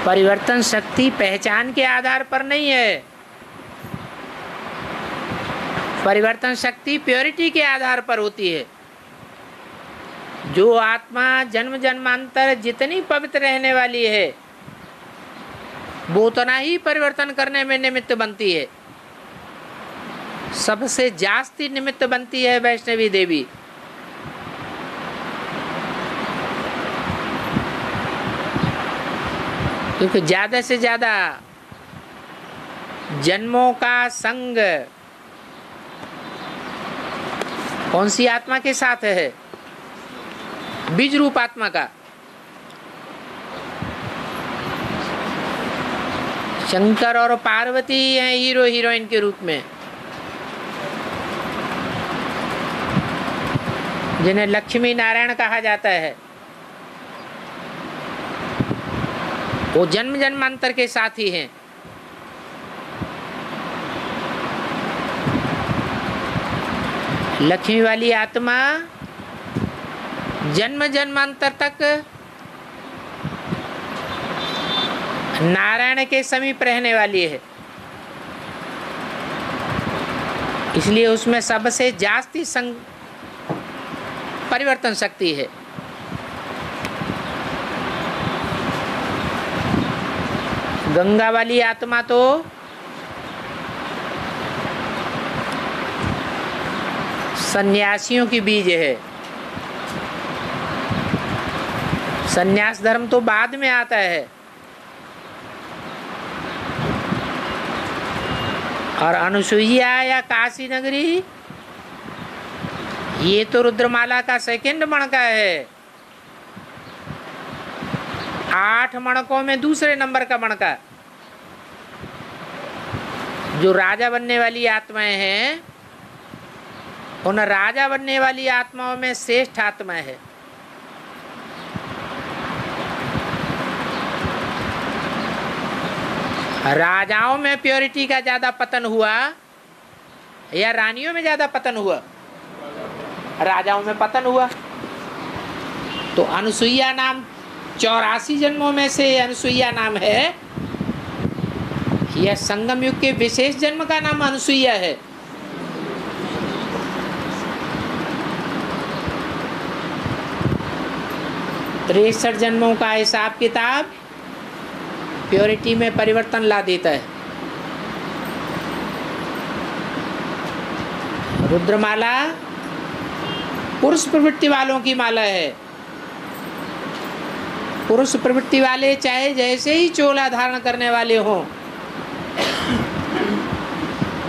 परिवर्तन शक्ति पहचान के आधार पर नहीं है, परिवर्तन शक्ति प्योरिटी के आधार पर होती है। जो आत्मा जन्म जन्मांतर जितनी पवित्र रहने वाली है वो उतना ही परिवर्तन करने में निमित्त बनती है। सबसे जास्ती निमित्त बनती है वैष्णवी देवी। क्योंकि ज्यादा से ज्यादा जन्मों का संग कौन सी आत्मा के साथ है? बीज रूप आत्मा का। शंकर और पार्वती हैं हीरो हीरोइन के रूप में, जिन्हें लक्ष्मी नारायण कहा जाता है। वो जन्म जन्मांतर के साथी हैं। लक्ष्मी वाली आत्मा जन्म जन्मांतर तक नारायण के समीप रहने वाली है, इसलिए उसमें सबसे जास्ती परिवर्तन शक्ति है। गंगा वाली आत्मा तो सन्यासियों की बीज है। सन्यास धर्म तो बाद में आता है, और अनुसुईया या काशी नगरी ये तो रुद्रमाला का सेकंड मणका है। 8 मणकों में दूसरे नंबर का मणका। जो राजा बनने वाली आत्माएं हैं उन राजा बनने वाली आत्माओं में श्रेष्ठ आत्मा है। राजाओं में प्योरिटी का ज्यादा पतन हुआ या रानियों में ज्यादा पतन हुआ? राजाओं में पतन हुआ। तो अनुसुईया नाम 84 जन्मों में से अनुसुईया नाम है, यह संगम युग के विशेष जन्म का नाम अनुसुईया है। तिरसठ जन्मों का हिसाब किताब प्योरिटी में परिवर्तन ला देता है। रुद्रमाला पुरुष प्रवृत्ति वालों की माला है। पुरुष प्रवृत्ति वाले चाहे जैसे ही चोला धारण करने वाले हों,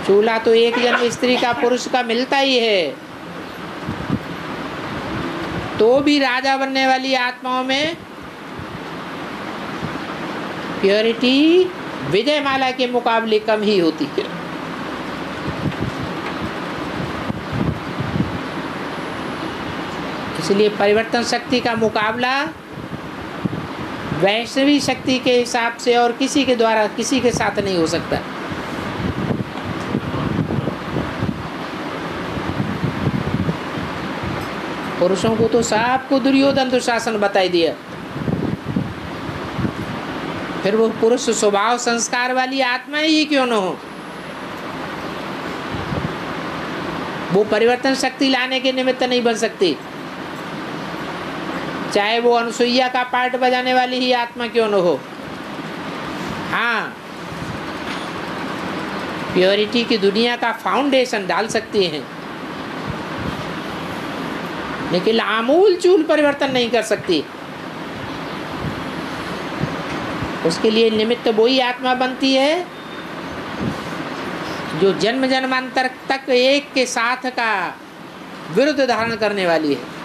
चोला तो एक जन्म स्त्री का पुरुष का मिलता ही है, तो भी राजा बनने वाली आत्माओं में प्योरिटी विजय माला के मुकाबले कम ही होती है। इसलिए परिवर्तन शक्ति का मुकाबला वैष्णवी शक्ति के हिसाब से और किसी के द्वारा किसी के साथ नहीं हो सकता। पुरुषों को तो सबको दुर्योधन दुशासन बताई दिया, फिर वो पुरुष स्वभाव संस्कार वाली आत्मा ही क्यों न हो, वो परिवर्तन शक्ति लाने के निमित्त नहीं बन सकती। चाहे वो अनुसुईया का पार्ट बजाने वाली ही आत्मा क्यों न हो। हाँ, प्योरिटी की दुनिया का फाउंडेशन डाल सकती हैं, लेकिन आमूल चूल परिवर्तन नहीं कर सकती। उसके लिए निमित्त वही आत्मा बनती है जो जन्म जन्मांतर तक एक के साथ का विरुद्ध धारण करने वाली है।